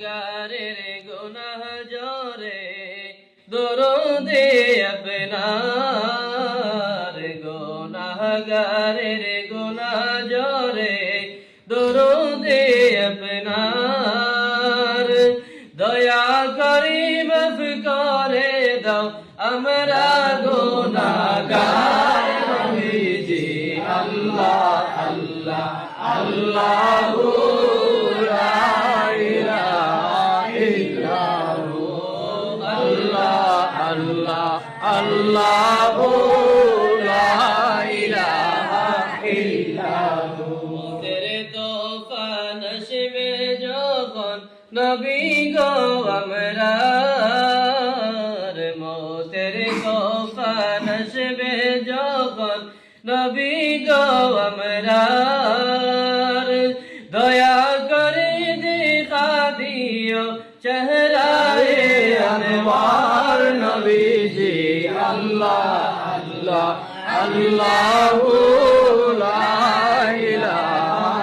গুনাহগারের গুনাহ জরে দরুদে আপনার গুনাহগারের গুনাহ জরে দরুদে আপনার দয়া করে মাফ করে দাও আমরা গুনাহগার নবীজি আল্লাহ আল্লাহ আল্লাহু লা ইলাহা ইল্লাহু আল্লাহ আল্লাহ আল্লাহু লা ইলাহা ইল্লাহু তেরে তোফা নশবে যখন নবী গো আমরা মতের তোফা নশবে যখন নবী গো আমরা দয়া করে দেখা দিও চেহারায়ে আনওয়ার নবীজি আল্লাহ আল্লাহ আল্লাহু লা ইলাহা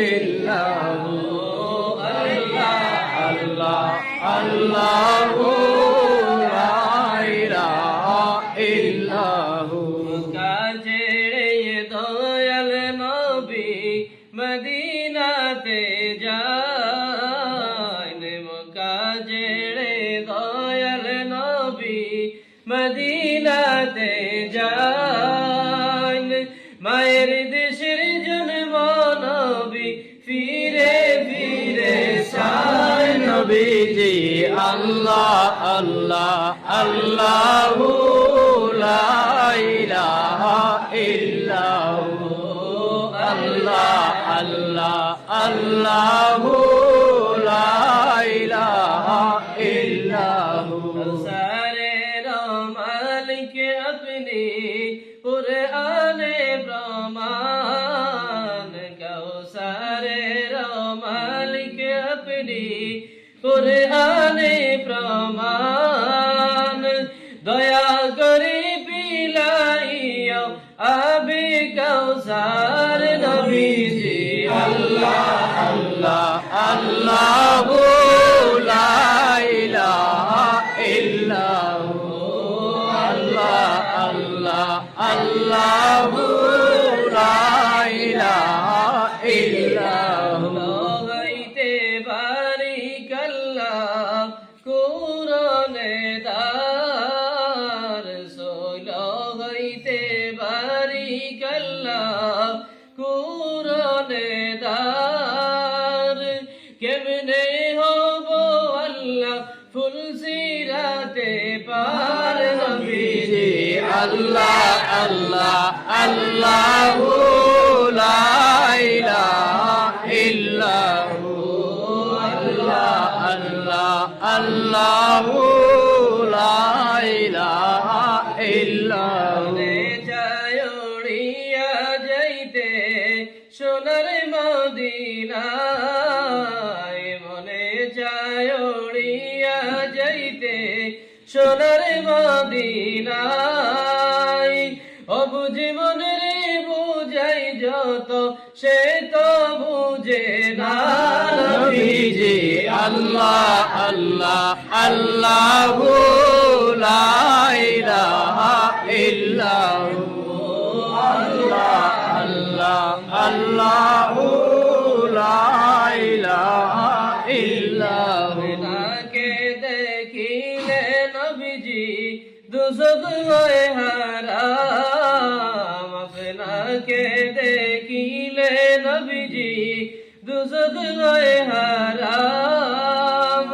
ইল্লাহু আল্লাহ আল্লাহ আল্লাহু লা ইলাহা ইল্লাহু কাজেড়ে দয়াল নবী মদিনাতে যান কাজেড়ে দয়াল নবী মদিনাতে যান মায়ের দেশের জন্ম নবী ফিরে ফিরে চায় নবীজি আল্লাহ আল্লাহ আল্লাহু লা ইলাহা ইল্লাহু আল্লাহ আল্লাহ আল্লাহু লা ইলাহা ইল্লাহু সারের মালিক আপনি কুরআনে প্রমাণ কাউসারের মালিক আপনি কুরআনে প্রমাণ দয়া করে পিলাইও আবে কাউসার নবীজি আল্লাহ আল্লাহ আল্লাহু লা ইলাহা ইল্লাহু আল্লাহ আল্লাহ আল্লাহু লা ইলাহা ইল্লাহু গাইতে বারিকাল্লাহ কুরআনে দার সোলো গাইতে বারিকাল্লাহ কুরআনে দার কেমনে হব আল্লাহ ফুল সিরাতে পার নবীজি আল্লাহ আল্লাহ আল্লাহু লা ইলাহা ইল্লাহু আল্লাহ আল্লাহ আল্লাহু লা ইলাহা ইল্লাহু যায়ড়িয়া যাইতে সোনার মদিনায় মনে যায়ড়িয়া যাইতে সোনার মদিনায় ও বুঝি মনে রে বুঝাই যত সে তো বুঝে না নবীজি আল্লাহ আল্লাহ আল্লাহু লা ইলাহা ইল্লাহু আল্লাহ আল্লাহ আল্লাহু লা ইলাহা ইল্লাহু তাকে দেখিলে নবীজি দুজক হয় হারাম আপনাকে দেখিলে নবীজি দুজক হয় হারাম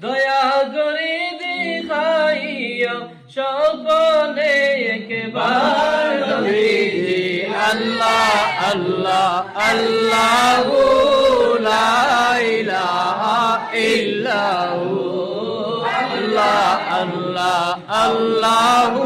দয়া করে দেখাইও স্বপ্নে একবার নবীজি আল্লাহ আল্লাহ আল্লাহু লা ইলাহা ইল্লাহু আল্লাহ আল্লাহ আল্লাহু